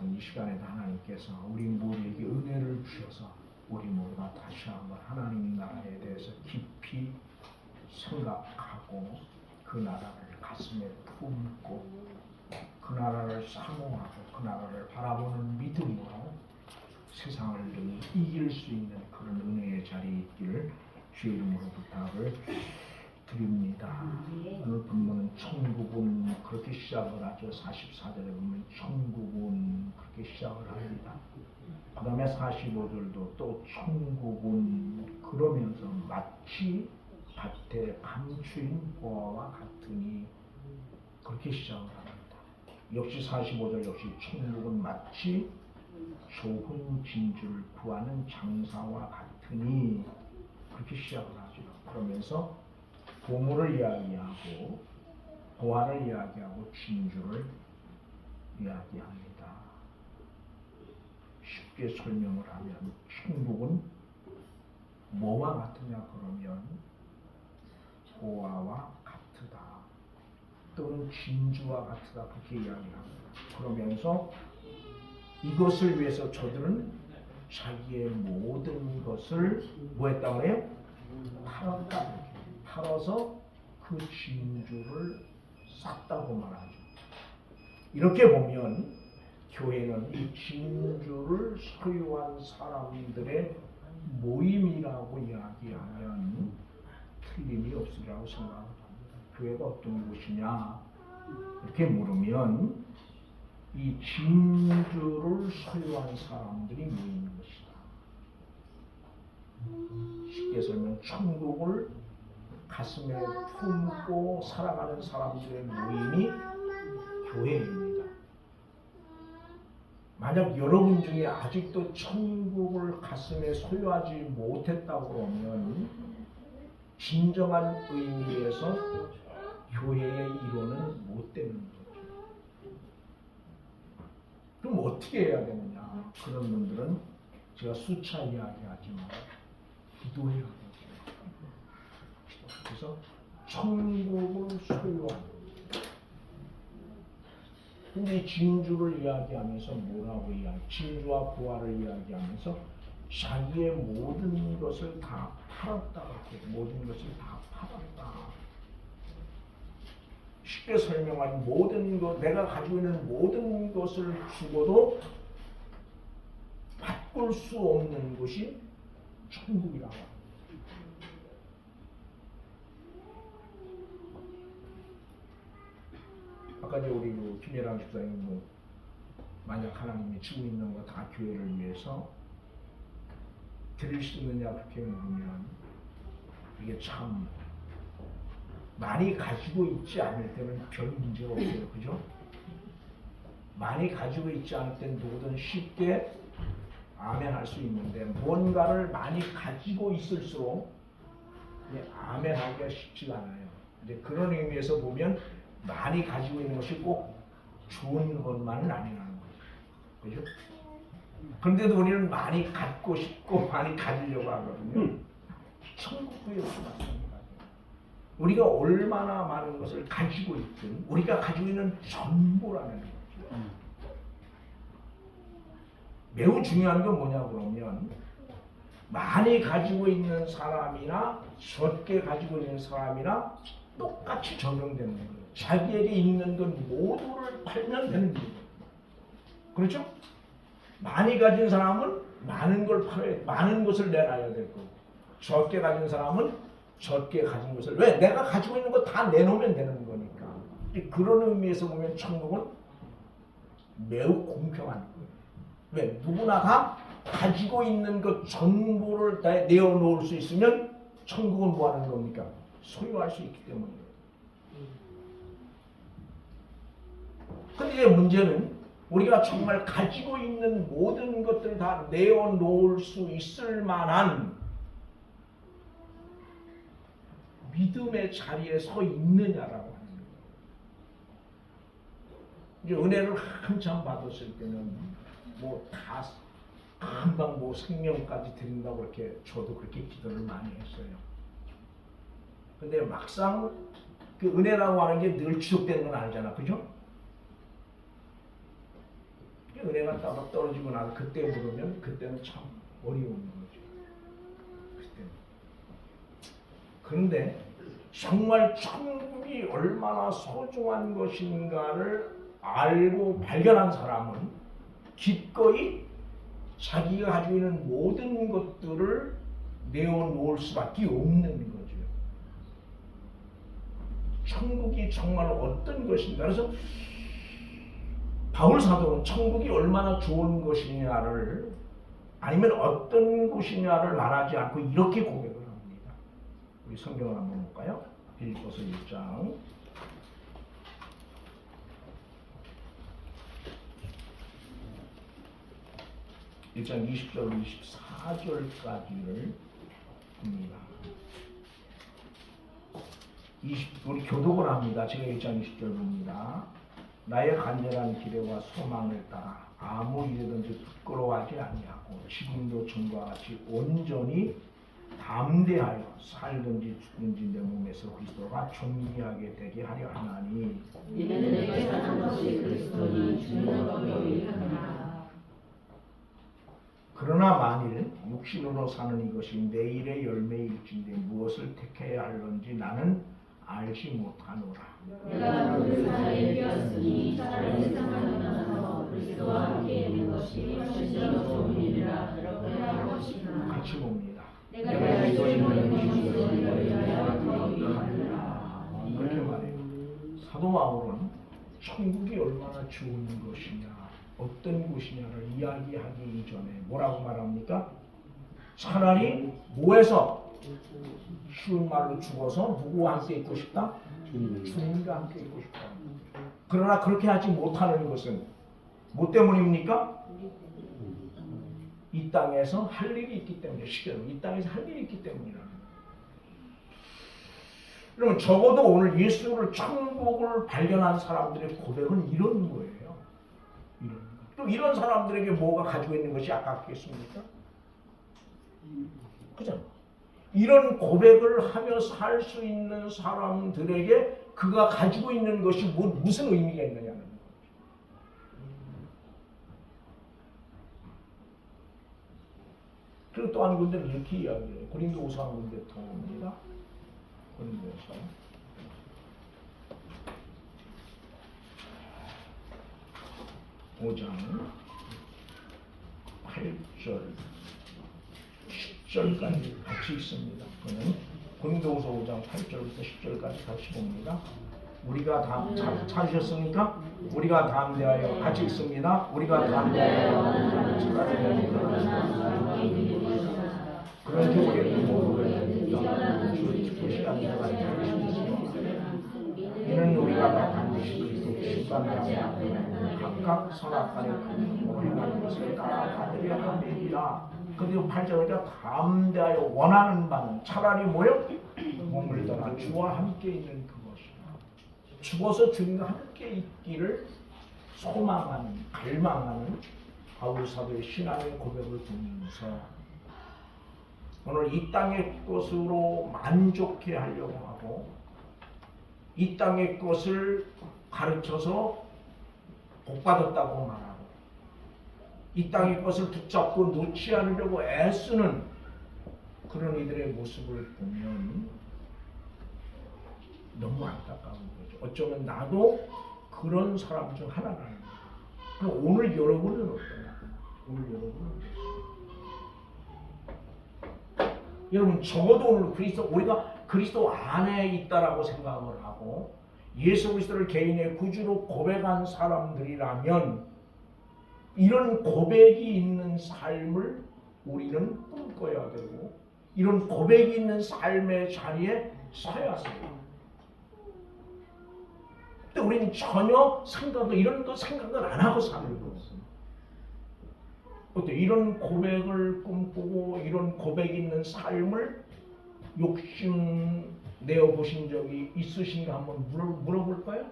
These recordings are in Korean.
여러분, 이 시간에도 하나님께서 우리 모두에게 은혜를 주셔서 우리 모두가 다시 한번 하나님 나라에 대해서 깊이 생각하고 그 나라를 가슴에 품고 그 나라를 사모하고 그 나라를 바라보는 믿음으로 세상을 능히 이길 수 있는 그런 은혜의 자리에 있기를 주의 이름으로 부탁을 드립니다. 오늘 본문은 천국은 그렇게 시작을 하죠. 44절에 보면 천국은 그렇게 시작을 합니다. 그 다음에 45절도 또 천국은 그러면서 마치 밭에 감추인 보화와 같으니 그렇게 시작을 합니다. 역시 45절 역시 천국은 마치 좋은 진주를 구하는 장사와 같으니 그렇게 시작을 하죠. 그러면서 보물을 이야기하고 보화를 이야기하고 진주를 이야기합니다. 쉽게 설명을 하면 천국은 뭐와 같으냐 그러면 보화와 같으다 또는 진주와 같으다 그렇게 이야기합니다. 그러면서 이것을 위해서 저들은 자기의 모든 것을 뭐 했다고 해요? 팔았다. 팔아서 그 진주를 샀다고 말하죠. 이렇게 보면 교회는 이 진주를 소유한 사람들의 모임이라고 이야기하면 틀림이 없으리라고 생각합니다. 교회가 어떤 곳이냐 이렇게 물으면 이 진주를 소유한 사람들이 모이는 것이다. 쉽게 설명 천국을 가슴에 품고 살아가는 사람들의 모임이 교회입니다. 만약 여러분 중에 아직도 천국을 가슴에 소유하지 못했다고 그러면 진정한 의미에서 교회의 일원은 못 되는 거죠. 그럼 어떻게 해야 되느냐? 그런 분들은 제가 수차 이야기하지만 기도해야 되죠. 그래서 천국을 소유한 근데 진주를 이야기하면서 뭐라고 진주와 보화를 이야기하면서 자기의 모든 것을 다 팔았다. 모든 것을 다 팔았다. 쉽게 설명하면 모든 것, 내가 가지고 있는 모든 것을 주고도 바꿀 수 없는 것이 천국이라고 합니다. 아까 우리 김예랑 집사님 만약 하나님이 주고 있는 거 다 교회를 위해서 드릴 수 있느냐 그렇게 물으면 이게 참 많이 가지고 있지 않을 때는 별 문제가 없어요. 그죠? 많이 가지고 있지 않을 때는 누구든 쉽게 아멘할 수 있는데 뭔가를 많이 가지고 있을수록 아멘하기가 쉽지가 않아요. 이제 그런 의미에서 보면 많이 가지고 있는 것이 꼭 좋은 것만은 아니라는 거죠. 그죠? 그런데도 우리는 많이 갖고 싶고 많이 가지려고 하거든요. 천국의 마찬가지입니다. 우리가 얼마나 많은 것을 가지고 있든 우리가 가지고 있는 전부라는 거죠. 매우 중요한 건 뭐냐 그러면 많이 가지고 있는 사람이나 적게 가지고 있는 사람이나 똑같이 적용되는 거예요. 자기에게 있는 건 모두를 팔면 되는 거예요. 그렇죠? 많이 가진 사람은 많은 걸 팔아야 많은 것을 내놔야 될 거고 적게 가진 사람은 적게 가진 것을 왜? 내가 가지고 있는 거 다 내놓으면 되는 거니까. 그런 의미에서 보면 천국은 매우 공평한 거예요. 왜? 누구나 다 가지고 있는 것 전부를 다 내어놓을 수 있으면 천국은 뭐 하는 겁니까? 소유할 수 있기 때문이에요. 근데 이제 문제는 우리가 정말 가지고 있는 모든 것들을 다 내어놓을 수 있을 만한 믿음의 자리에 서 있느냐라고 하는 거예요. 이제 은혜를 한참 받았을 때는 뭐 다 금방 뭐 생명까지 드린다고 이렇게 저도 그렇게 기도를 많이 했어요. 근데 막상 그 은혜라고 하는 게 늘 지속되는 건 아니잖아, 그죠? 은혜가 따로 떨어지고 나서 그때 물으면 그때는 참 어려운 거죠. 그때는. 그런데 정말 천국이 얼마나 소중한 것인가를 알고 발견한 사람은 기꺼이 자기가 가지고 있는 모든 것들을 내어놓을 수밖에 없는 거죠. 천국이 정말 어떤 것인가. 그래서 바울 사도는 천국이 얼마나 좋은 것이냐를 아니면 어떤 곳이냐를 말하지 않고 이렇게 고백을 합니다. 우리 성경을 한번 볼까요? 빌립보서 1장 20절 24절까지를 봅니다. 우리 교독을 합니다. 제가 1장 20절 봅니다. 나의 간절한 기대와 소망을 따라 아무 일이든지 부끄러워하지 아니하고 지금도 전과 같이 온전히 담대하여 살든지 죽든지 내 몸에서 그리스도가 존귀하게 되게 하려 하나니 이는 내게 사는 것이 그리스도니 죽는 것도 유익하니라. 그러나 만일 육신으로 사는 이것이 내일의 열매일진데 무엇을 택해야 할런지 나는 알지 못하노라. 내가 그 세상에 비었으니 차라리 세상을 떠나서 그리스도와 함께 있는 것이 훨씬 더 좋은 일이라 그렇게 하고 싶으나 같이 봅니다. 내가 이것을 그리스도를 위하여 더 유익하니라. 그렇게 말해요. 사도 바울은 천국이 얼마나 좋은 것이냐 어떤 곳이냐를 이야기하기 이전에 뭐라고 말합니까? 차라리 뭐해서 쉬운 말로 죽어서 누구와 함께 있고 싶다? 주님과 함께 있고 싶다. 그러나 그렇게 하지 못하는 것은 뭐 때문입니까? 이 땅에서 할 일이 있기 때문에 이 땅에서 할 일이 있기 때문이라는 거예요. 그러면 적어도 오늘 예수를 천국을 발견한 사람들의 고백은 이런 거예요. 또 이런 사람들에게 뭐가 가지고 있는 것이 아깝겠습니까? 그죠? 이런 고백을 하며 살 수 있는 사람들에게 그가 가지고 있는 것이 무슨 의미가 있느냐는 거죠. 그리고 또 한 군데는 이렇게 이야기해요. 고린도후서 한 군데 통합니다. 고린도후서 5장 8절 10절까지 같이 있습니다. 그는 고린도후서 5장 8절부터 10절까지 같이 봅니다. 우리가 다 찾으셨습니까? 우리가 담대하여 같이 있습니다. 우리가 담대하여 그런 교회는 모두를 주의 안전한 이는 우리가 다 반드시 그리스도 심판하지 않고 각각 선악간에 그 행하는 것을 따라 받으려 함이니라. 그리고 8절에 담대하여 원하는 바는 차라리 뭐요? 몸을 떠나 주와 함께 있는 그것이라. 죽어서 주님과 함께 있기를 소망하는, 갈망하는 바울 사도의 신앙의 고백을 보면서 오늘 이 땅의 것으로 만족해 하려고 하고 이 땅의 것을 가르쳐서 복받았다고 말하고 이 땅의 것을 붙잡고 놓지 않으려고 애쓰는 그런 이들의 모습을 보면 너무 안타까운 거죠. 어쩌면 나도 그런 사람 중 하나라는 거예요. 그럼 오늘 여러분은 어떠냐? 오늘 여러분은 어떠냐? 여러분 적어도 오늘 우리가 그리스도 안에 있다라고 생각을 하고 예수 그리스도를 개인의 구주로 고백한 사람들이라면 이런 고백이 있는 삶을 우리는 꿈꿔야 되고 이런 고백이 있는 삶의 자리에 서야 돼요. 근데 우리는 전혀 이런 거 생각을 안 하고 사는 거예요. 어때? 이런 고백을 꿈꾸고 이런 고백 있는 삶을 욕심 내어 보신 적이 있으신가 한번 물어볼까요?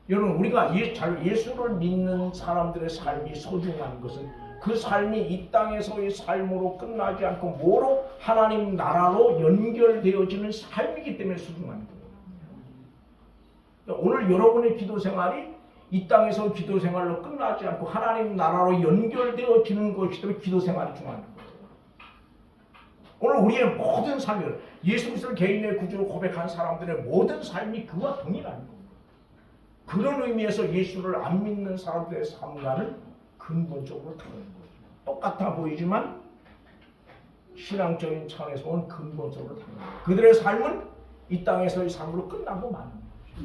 여러분 우리가 예수를 믿는 사람들의 삶이 소중한 것은 그 삶이 이 땅에서의 삶으로 끝나지 않고 뭐로 하나님 나라로 연결되어지는 삶이기 때문에 소중한 거예요. 그러니까 오늘 여러분의 기도 생활이 이 땅에서 기도 생활로 끝나지 않고 하나님 나라로 연결되어지는 것이 때문에 기도 생활이 중요한 거예요. 오늘 우리의 모든 삶이 예수 그리스도를 개인의 구주로 고백한 사람들의 모든 삶이 그와 동일한 거예요. 그런 의미에서 예수를 안 믿는 사람들의 삶과는 근본적으로 다른 거죠. 똑같아 보이지만 신앙적인 차원에서는 근본적으로 다른 거예요. 그들의 삶은 이 땅에서의 삶으로 끝나고 마는 거예요.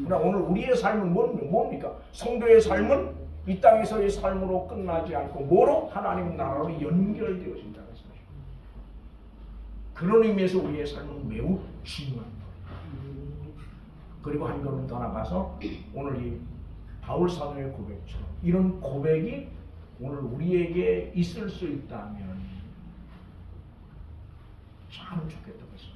그러나 오늘 우리의 삶은 뭡니까? 성도의 삶은 이 땅에서의 삶으로 끝나지 않고 뭐로? 하나님 나라로 연결되어진다는 것입니다. 그런 의미에서 우리의 삶은 매우 중요한 거예요. 그리고 한 걸음 더 나가서 오늘 이 바울 사도의 고백처럼 이런 고백이 오늘 우리에게 있을 수 있다면 참 좋겠다고 생각합니다.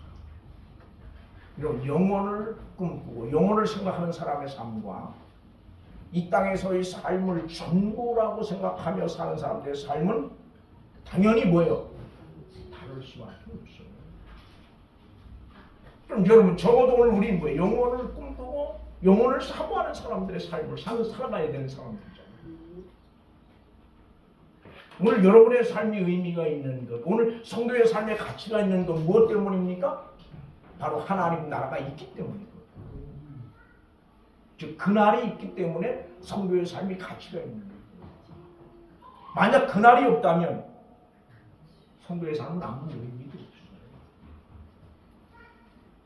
이런 영혼을 꿈꾸고 영혼을 생각하는 사람의 삶과 이 땅에서의 삶을 전부라고 생각하며 사는 사람들의 삶은 당연히 뭐예요? 다를 수밖에 없어요. 그럼 여러분 적어도 오늘 우리는 뭐예요? 영혼을 꿈꾸고 영혼을 사모하는 사람들의 삶을 살아가야 되는 사람들이잖아요. 오늘 여러분의 삶이 의미가 있는 것, 오늘 성도의 삶에 가치가 있는 것 무엇 때문입니까? 바로 하나님 나라가 있기 때문이거든요. 즉 그날이 있기 때문에 성도의 삶이 가치가 있는 거예요. 만약 그날이 없다면 성도의 삶은 아무 의미도 없어요.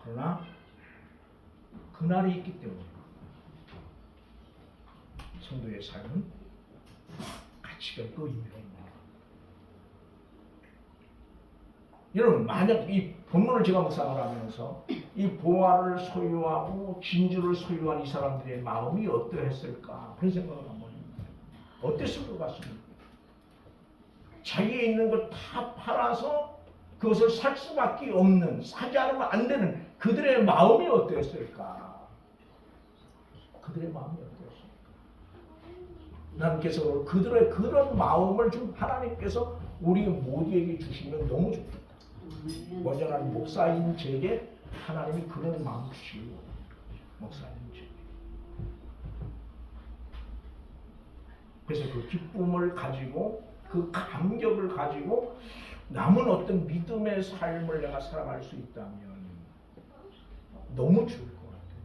그러나 그날이 있기 때문에 성도의 삶은 가치가 있고 의미가 있는 거예요. 여러분 만약 이 본문을 제가 묵상을 하면서 이 보화를 소유하고 진주를 소유한 이 사람들의 마음이 어떠했을까 그런 생각을 한번 해봅니다. 어땠을 것 같습니까? 자기에 있는 걸 다 팔아서 그것을 살 수밖에 없는, 사지 않으면 안 되는 그들의 마음이 어땠을까? 그들의 마음이 어땠을까? 하나님께서 그들의 그런 마음을 좀 하나님께서 우리 모두에게 주시면 너무 좋겠다. 원전한 목사인 제게 하나님이 그런 마음 주시고 목사인 제게 그래서 그 기쁨을 가지고 그 감격을 가지고 남은 어떤 믿음의 삶을 내가 살아갈 수 있다면 너무 좋을 것 같아요.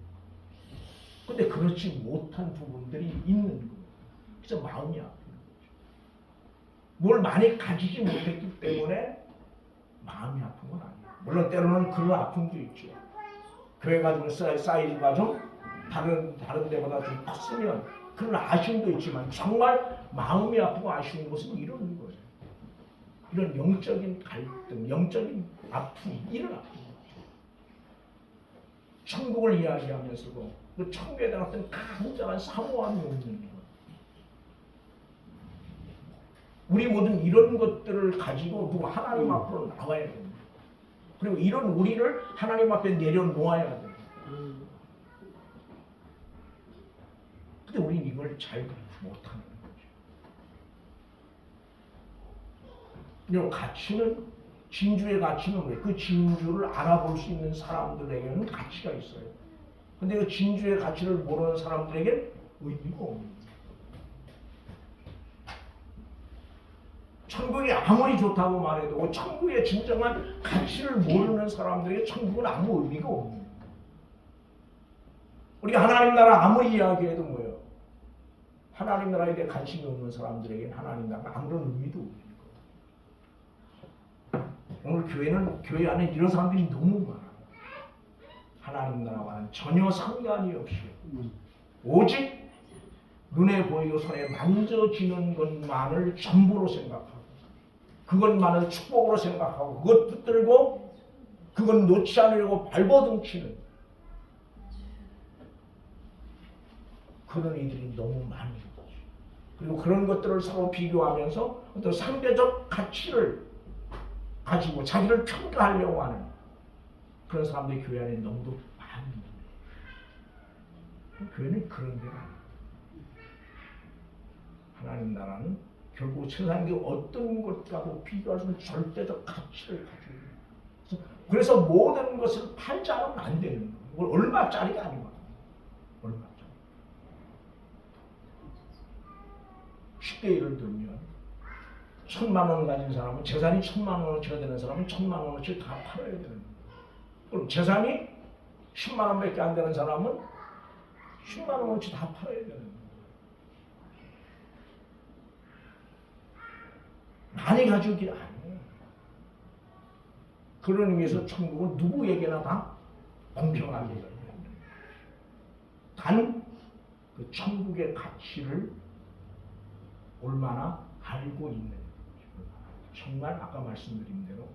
근데 그렇지 못한 부분들이 있는 거예요. 그래서 마음이 아픈 거죠. 뭘 많이 가지지 못했기 때문에 마음이 아픈 건 아니에요. 물론 때로는 그런 아픔도 있죠. 교회가 좀 사이즈가 좀 다른 데보다 좀 컸으면 그런 아쉬움도 있지만 정말 마음이 아프고 아쉬운 것은 이런 거예요. 이런 영적인 갈등, 영적인 아픔, 이런 아픔. 천국을 이야기하면서도 그 천국에 대한 어떤 간절한 사모함이 없는 거예요. 우리 모든 이런 것들을 가지고 누가 하나님 앞으로 나와야 됩니다. 그리고 이런 우리를 하나님 앞에 내려놓아야 돼요. 근데 우리는 이걸 잘 못하는 거죠. 이 가치는, 진주의 가치는 뭐예요? 그 진주를 알아볼 수 있는 사람들에게는 가치가 있어요. 근데 그 진주의 가치를 모르는 사람들에게는 의미가 없는 거예요. 천국이 아무리 좋다고 말해도 천국의 진정한 가치를 모르는 사람들에게 천국은 아무 의미가 없는 거예요. 우리가 하나님 나라 아무리 이야기해도 뭐예요? 하나님 나라에 대해 관심이 없는 사람들에게는 하나님 나라가 아무런 의미도 없는 거예요. 오늘 교회 안에 이런 사람들이 너무 많아요. 하나님 나라와는 전혀 상관이 없이 오직 눈에 보이고 손에 만져지는 것만을 전부로 생각하고 그것만을 축복으로 생각하고 그것 붙들고 그건 놓지 않으려고 발버둥치는 그런 이들이 너무 많은 거죠. 그리고 그런 것들을 서로 비교하면서 어떤 상대적 가치를 가지고 자기를 평가하려고 하는 그런 사람들이 교회 안에 너무도 많은 거예요. 교회는 그런 데가 아니에요. 하나님 나라는 결국 세상의 어떤 것과도 비교할 수 없는 절대적 가치를 가지고 있어요. 그래서 모든 것을 팔지 않으면 안 되는 거예요. 얼마짜리가 아니거든요. 얼마짜리. 쉽게 예를 들면 1,000만 원 가진 사람은 재산이 1,000만 원어치가 되는 사람은 1,000만 원어치 다 팔아야 되는 거예요. 그럼 재산이 10만 원밖에 안 되는 사람은 10만 원어치 다 팔아야 되는 거예요. 많이 가지고기 아니에요. 그런 의미에서 천국은 누구에게나 다 공평하게 열려요. 단 그 천국의 가치를 얼마나 알고 있는, 정말 아까 말씀드린 대로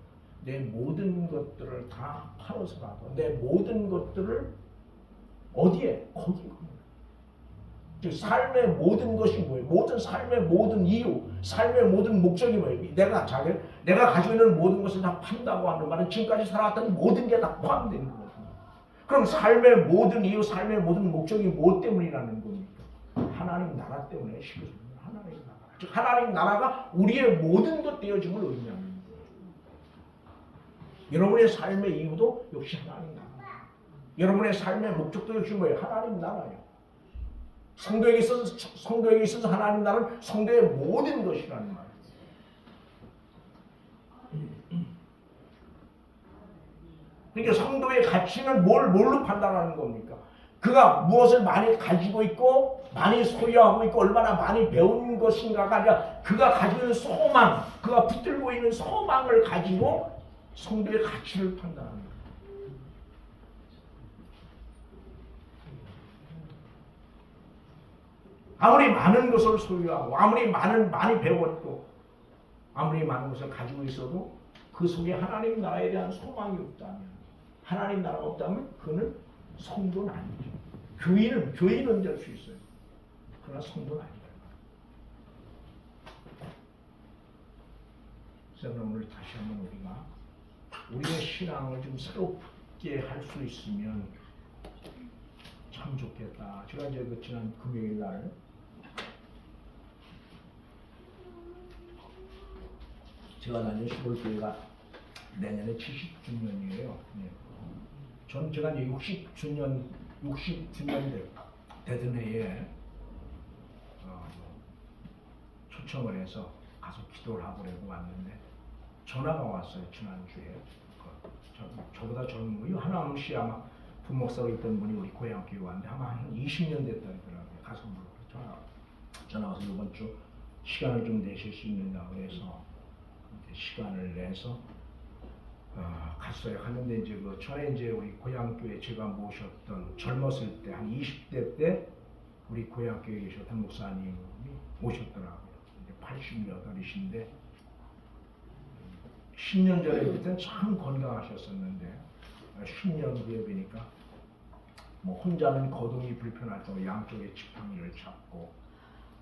내 모든 것들을 다 팔아서라도 내 모든 것들을 어디에? 거기. 즉 삶의 모든 것이 뭐예요? 모든 삶의 모든 이유, 삶의 모든 목적이 뭐예요? 내가 가지고 있는 모든 것을 다 판다고 하는 말은 지금까지 살아왔던 모든 게 다 포함되는 거거든요. 그럼 삶의 모든 이유, 삶의 모든 목적이 무엇 때문이라는 겁니까? 하나님 나라 때문에 시켜줍니다. 하나님 나라. 즉 하나님 나라가 우리의 모든 것 되어짐을 의미하는 거예요. 여러분의 삶의 이유도 역시 하나님 나라. 여러분의 삶의 목적도 역시 뭐예요? 하나님 나라예요. 성도에게 있어서 하나님 나라는 성도의 모든 것이라는 말이에요. 그러니까 성도의 가치는 뭘로 판단하는 겁니까? 그가 무엇을 많이 가지고 있고 많이 소유하고 있고 얼마나 많이 배운 것인가가 아니라 그가 가지고 있는 소망, 그가 붙들고 있는 소망을 가지고 성도의 가치를 판단하는 거예요. 아무리 많은 것을 소유하고 아무리 많이 배웠고 아무리 많은 것을 가지고 있어도 그 속에 하나님 나라에 대한 소망이 없다면, 하나님 나라가 없다면 그는 성도는 아니죠. 교인은 될 수 있어요. 그러나 성도는 아니다. 그래서 오늘 다시 한번 우리의 신앙을 좀 새롭게 할 수 있으면 참 좋겠다. 제가 이제 그 지난 금요일 날 제가 다니는 시골교회가 내년에 70주년이에요. 제가 이제 60주년 되던 해에 초청을 해서 가서 기도를 하고 그러고 왔는데 전화가 왔어요. 지난주에. 저보다 젊은 분이 하나무 씨 아마 부목사로 있던 분이 우리 고향교회 왔는데 아마 한 20년 됐다 그러더라고요. 가서 전화 와서 이번 주 시간을 좀 내실 수 있느냐 그래서 시간을 내서 갔어요. 갔는데 이제 그 전에 이제 우리 고향교회 제가 모셨던 젊었을 때 한 20대 때 우리 고향교회에 계셨던 목사님이 오셨더라고요. 이제 88이신데 10년 전에 그때는 참 건강하셨었는데 10년 후에 뵈니까 뭐 혼자는 거동이 불편할 정도로 양쪽에 지팡이를 잡고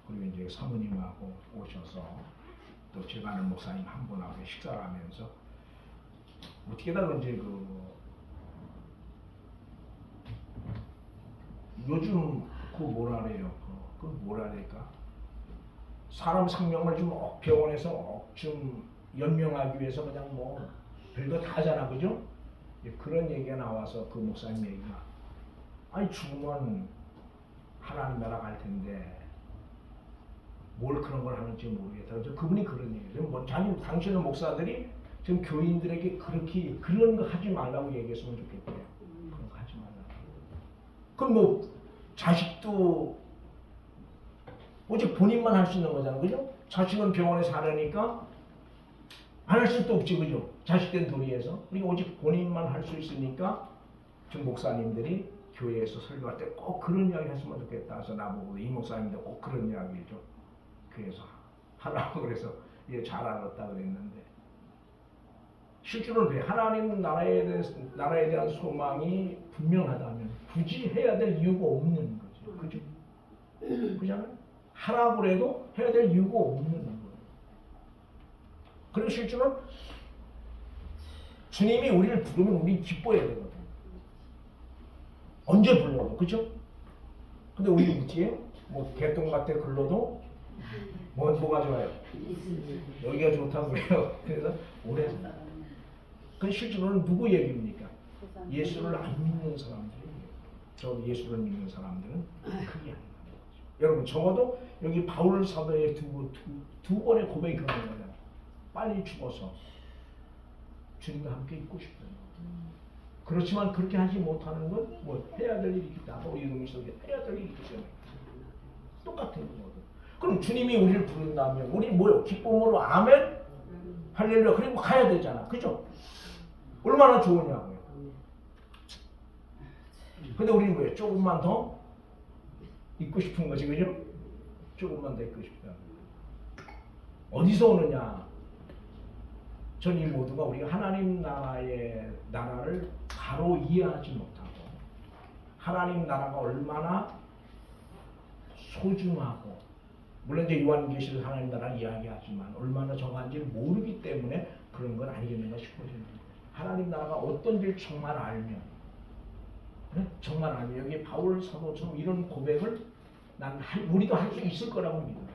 그리고 이제 사모님하고 오셔서 또 제가 아는 목사님 한 분하고 식사를 하면서 어떻게다 이제 요즘 뭐라 그래요? 뭐라 그럴까? 사람 생명을 좀 병원에서 좀 연명하기 위해서 그냥 뭐 별거 다 하잖아, 그죠? 그런 얘기가 나와서 그 목사님 얘기가 아니 죽으면 하나님 나라 갈 텐데 뭘 그런 걸 하는지 모르겠다. 그분이 그런 얘기예요. 뭐 당신은 목사들이 지금 교인들에게 그런 거 하지 말라고 얘기했으면 좋겠대요. 그런 거 하지 말라고. 그럼 뭐 자식도 오직 본인만 할 수 있는 거잖아, 그죠? 자식은 병원에 사려니까 안 할 수도 없지, 그죠? 자식된 도리에서. 그리고 오직 본인만 할 수 있으니까 지금 목사님들이 교회에서 설교할 때 꼭 그런 이야기 했으면 좋겠다 해서 나보고 이 목사님도 꼭 그런 이야기죠. 교회에서 하라고 그래서 잘 알았다 그랬는데 실제로는 왜 하나님 나라에 대한 소망이 분명하다면 굳이 해야 될 이유가 없는 거죠. 그죠? 그잖아요? 하라고 해도 해야 될 이유가 없는 거예요. 그리고 실제로는 주님이 우리를 부르면 우리 기뻐해야 되거든요. 언제 불러도, 그죠? 근데 우리 어떻게 뭐 개똥밭에 글러도 뭐가 좋아요? 여기가 좋다고 그래요. 그래서 오래 그 실제로는 누구 얘기입니까? 예수를 안 믿는 사람들이에요. 저 예수를 믿는 사람들은 그게 아닌 거죠. 여러분 적어도 여기 바울 사도의 두 번의 고백이 그런 거예요. 빨리 죽어서 주님과 함께 있고 싶어요. 그렇지만 그렇게 하지 못하는 건 뭐 해야 될 일이 있다. 우리 이름이 속에 해야 될 일이 있기 때문에 똑같은 거거든. 그럼 주님이 우리를 부른다면 우리 뭐요? 기쁨으로 아멘 할렐루야. 그리고 가야 되잖아. 그죠? 얼마나 좋으냐고요. 근데 우리는 뭐예요? 조금만 더 있고 싶은 거지. 그죠? 조금만 더 있고 싶다. 어디서 오느냐? 전 이 모두가 우리가 하나님 나라를 바로 이해하지 못하고 하나님 나라가 얼마나 소중하고 물론 이제 요한계시록 하나님 나라 이야기하지만 얼마나 정한지 모르기 때문에 그런 건 아니겠는가 싶어지는 거예요. 하나님 나라가 어떤지 정말 알면 정말 알면 여기 바울 사도처럼 이런 고백을 우리도 할 수 있을 거라고 믿어요.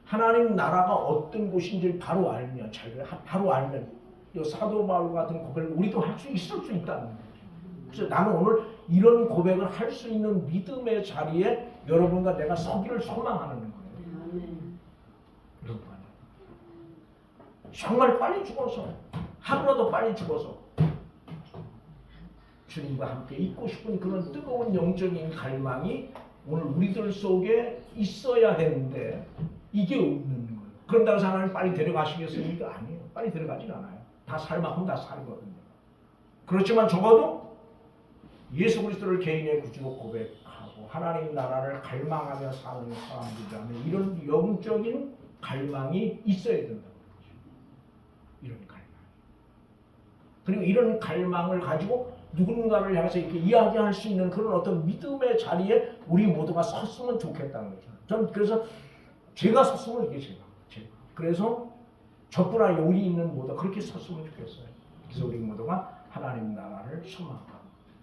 하나님 나라가 어떤 곳인지 바로 알면 바로 알면 이 사도 바울 같은 고백을 우리도 할 수 있을 수 있다는 거죠. 그래서 나는 오늘 이런 고백을 할 수 있는 믿음의 자리에 여러분과 내가 서기를 소망하는 거예요. 여러분 정말 빨리 죽어서 하루라도 빨리 죽어서 주님과 함께 있고 싶은 그런 뜨거운 영적인 갈망이 오늘 우리들 속에 있어야 되는데 이게 없는 거예요. 그런다고 해서 하나님 빨리 데려가시겠습니까? 아니에요. 빨리 데려가진 않아요. 다 살 만큼 다 살거든요. 그렇지만 적어도 예수 그리스도를 개인의 구주로 고백하고 하나님 나라를 갈망하며 사는 사람들이라면 이런 영적인 갈망이 있어야 된다는 거죠. 이런 갈망. 그리고 이런 갈망을 가지고 누군가를 향해서 이렇게 이야기할 수 있는 그런 어떤 믿음의 자리에 우리 모두가 섰으면 좋겠다는 거죠. 전 그래서 제가 섰으면 이게 제가. 그래서 저뿐 아니라 우리 있는 모두 그렇게 섰으면 좋겠어요. 그래서 우리 모두가 하나님 나라를 소망하고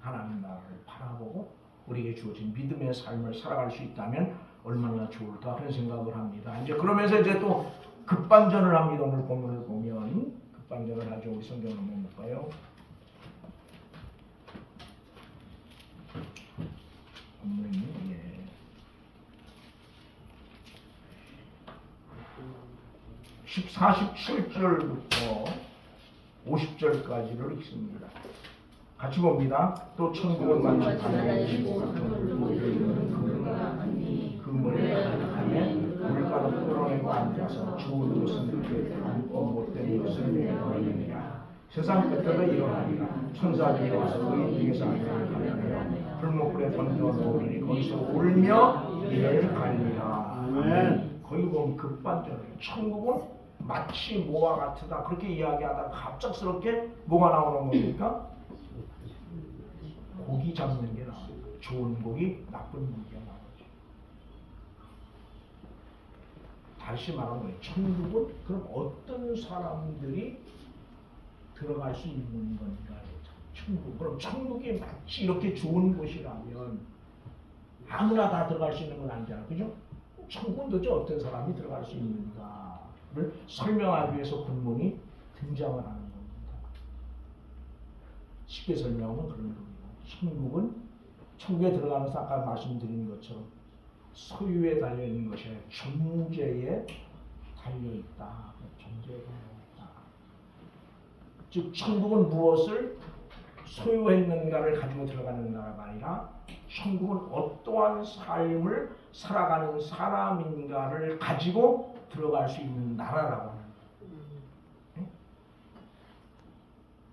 하나님 나라를 바라보고 우리에게 주어진 믿음의 삶을 살아갈 수 있다면 얼마나 좋을까 그런 생각을 합니다. 이제 그러면서 이제 또 급반전을 합니다. 오늘 본문을 보면 급반전을 하죠. 우리 성경을 한번 볼까요? 본문이 47절부터 50절까지를 읽습니다. 같이 봅니다. 또 천국은 마치 바다에 그물에 가득하며 물가로 끌어내고 앉아서 좋은 것은 그렇게 담고 못된 것을 내버리느니라. 세상 끝에도 일어나리라. 천사들이 와서 의인에게서 악을 가려내어 불목불에 던져 놓으리니 거기서 울며 이를 갈리라. 아멘. 거기 보면 급반전이에요. 천국은 마치 뭐와 같으다 그렇게 이야기하다가 갑작스럽게 뭐가 나오는 겁니까? 고기 잡는 게 나와요. 좋은 고기, 나쁜 고기가 나오죠. 다시 말하면 거예요. 천국은 그럼 어떤 사람들이 들어갈 수 있는 건가요? 천국. 그럼 천국이 마치 이렇게 좋은 곳이라면 아무나 다 들어갈 수 있는 건 아니잖아요. 그죠? 천국은 도대체 어떤 사람이 들어갈 수 있는가를 설명하기 위해서 본문이 등장을 하는 겁니다. 쉽게 설명하면 그런 겁니다. 천국에 들어가는 사람 아까 말씀드린 것처럼 소유에 달려있는 것이 아니라 존재에 달려있다. 존재에 달려있다. 즉 천국은 무엇을 소유했는가를 가지고 들어가는 나라가 아니라 천국은 어떠한 삶을 살아가는 사람인가를 가지고 들어갈 수 있는 나라라고 하는 거예요.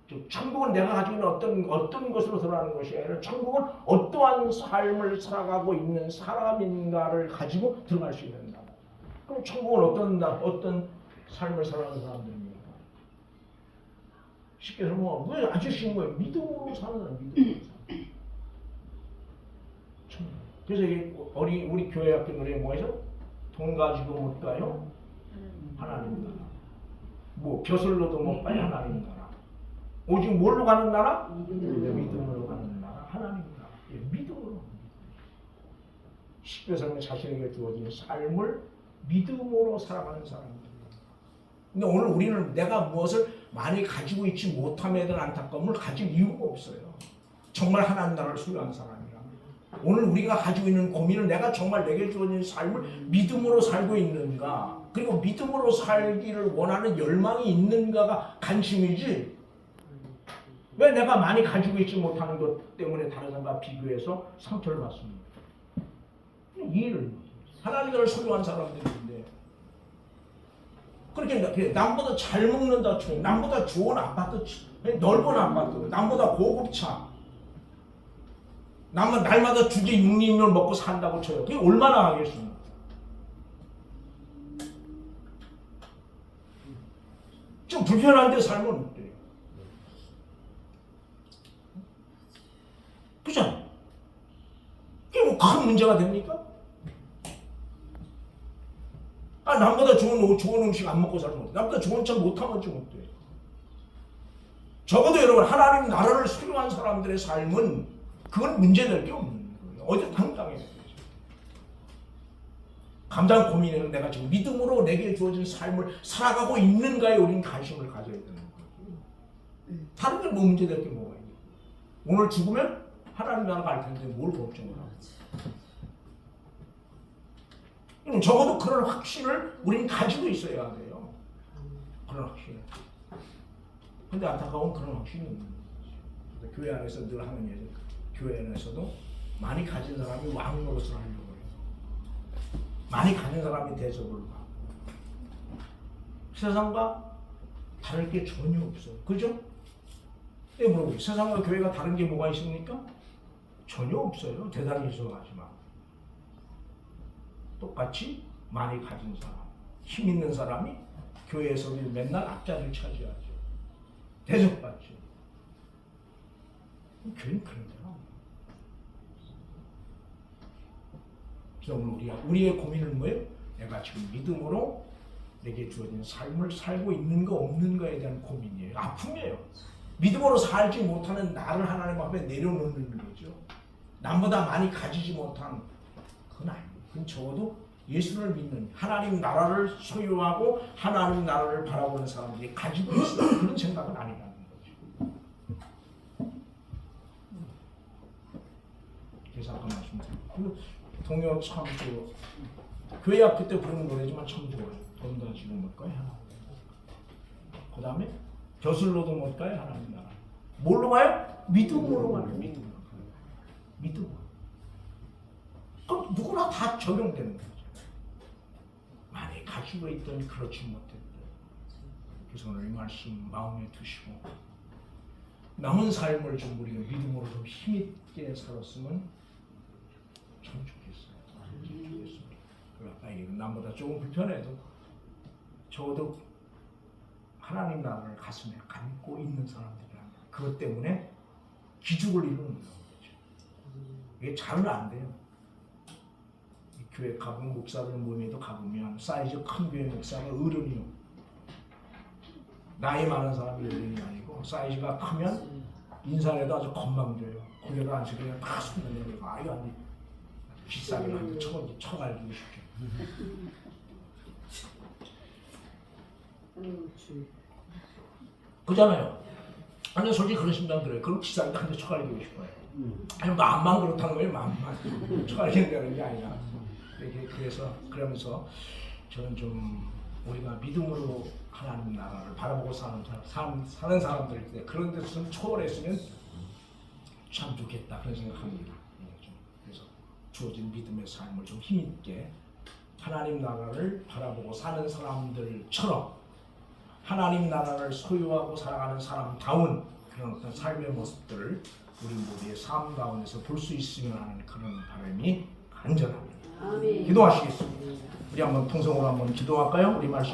즉 천국은 내가 가지고 있는 어떤 것으로 들어가는 것이 아니라 천국은 어떠한 삶을 살아가고 있는 사람인가를 가지고 들어갈 수 있는 나라. 그럼 천국은 어떤 삶을 살아가는 사람들입니까? 쉽게 설명하면 왜 아주 쉬운 거예요. 믿음으로 사는 사람, 믿음으로 사는 사람. 그래서 우리 교회 학교 노래에 뭐가 있어? 돈 가지고 못 가요? 하나님 나라. 뭐 벼슬로도 못 가요? 하나님 나라. 오직 뭘로 가는 나라? 믿음으로 가는 나라. 하나님 나라. 예, 믿음으로. 쉽게 설명 자신에게 주어진 삶을 믿음으로 살아가는 사람입니다. 근데 오늘 우리는 내가 무엇을 많이 가지고 있지 못함에 대한 안타까움을 가질 이유가 없어요. 정말 하나님 나라를 소유한 사람이라면. 오늘 우리가 가지고 있는 고민은 내가 정말 내게 주어진 삶을 믿음으로 살고 있는가, 그리고 믿음으로 살기를 원하는 열망이 있는가가 관심이지, 왜 내가 많이 가지고 있지 못하는 것 때문에 다른 사람과 비교해서 상처를 받습니까? 이해를, 하나님을 소유한 사람들인데 그렇게 남보다 잘 먹는다 쳐, 남보다 좋은 아파트, 넓은 아파트, 남보다 고급차, 남은 날마다 주제 6인을 먹고 산다고 쳐요. 그게 얼마나 하겠습니까? 좀 불편한데 살면 어때요? 그죠? 그게 뭐 큰 문제가 됩니까? 남보다 좋은 음식 안 먹고 살면 어때? 남보다 좋은 차 못 타면 좀 어때? 적어도 여러분, 하나님 나라를 소유한 사람들의 삶은 그건 문제될 게 없는 거예요. 어디 감당해야 되죠. 감당 고민에는 내가 지금 믿음으로 내게 주어진 삶을 살아가고 있는가에 우리는 관심을 가져야 되는 거예요. 다른 게 뭐 문제될 게 뭐가 있냐? 오늘 죽으면 하나님 나라 갈 텐데 뭘 걱정을 하고? 적어도 그런 확신을 우리는 가지고 있어야 돼요. 그런 확신. 근데 안타까운 그런 확신이 있는 거죠. 교회 안에서 늘 하는 얘기, 교회 안에서도 많이 가진 사람이 왕 노릇을 하려고 해요. 많이 가진 사람이 대접을 받고. 세상과 다를 게 전혀 없어요. 그죠? 네, 물어보세요. 세상과 교회가 다른 게 뭐가 있습니까? 전혀 없어요. 대단히 이상하지만. 똑같이 많이 가진 사람, 힘 있는 사람이 교회에서 맨날 앞자리를 차지하죠. 대접받죠. 교회는 그런 데가. 그래서 오늘 우리의 고민은 뭐예요? 내가 지금 믿음으로 내게 주어진 삶을 살고 있는가 없는가에 대한 고민이에요. 아픔이에요. 믿음으로 살지 못하는 나를 하나님 앞에 내려놓는 거죠. 남보다 많이 가지지 못한, 그건 아니에요. 그건 적어도 예수를 믿는, 하나님 나라를 소유하고 하나님 나라를 바라보는 사람들이 가지고 있어요. 그런 생각은 아니라는 거죠. 그래서 아까 말씀드린 동요 참 교회 앞 그때 부르는 노래지만 참 좋아요. 돈다 지금 못 가요 하나. 그 다음에 저슬로도 못 가요 하나님 나라. 뭘로 가요? 믿음으로 가요. 믿음으로. 그럼 누구나 다 적용되는 거죠. 많이 가지고 있던 그렇지 못했던. 그래서 오늘 이 말씀 마음에 두시고 남은 삶을 좀 우리가 믿음으로 좀 힘있게 살았으면 참 좋겠어요. 아까 남보다 조금 불편해도 적어도 하나님 나라를 가슴에 안고 있는 사람들이란 그것 때문에 기죽을 이루는 거죠. 이게 잘은 안 돼요. 교회 가보면 목사들 모임에도 가보면 사이즈 큰 교회 목사는 어른이요. 나이 많은 사람이 어른이 아니고 사이즈가 크면 인사해도 아주 건방져요. 고개를 안 숙이면 다 손을 아유 아니 비싸게 한테 쳐갈기고 싶죠. 그잖아요. 아니 솔직히 그런 심장 들어요. 그럼 비싸게 한테 쳐갈기고 싶어요. 아니 마음만 그렇다는 거예요. 마음만 쳐갈긴다는 게 아니라. 그래서 그러면서 저는 좀 우리가 믿음으로 하나님 나라를 바라보고 사는 사람들 때 그런 데서 좀 초월했으면 참 좋겠다 그런 생각합니다. 그래서 주어진 믿음의 삶을 좀 힘있게 하나님 나라를 바라보고 사는 사람들처럼 하나님 나라를 소유하고 살아가는 사람다운 그런 어떤 삶의 모습들을 우리 모두의 삶 가운데서 볼 수 있으면 하는 그런 바람이 간절합니다. 기도하시겠습니다. 우리 한번 통성으로 한번 기도할까요? 우리 말씀.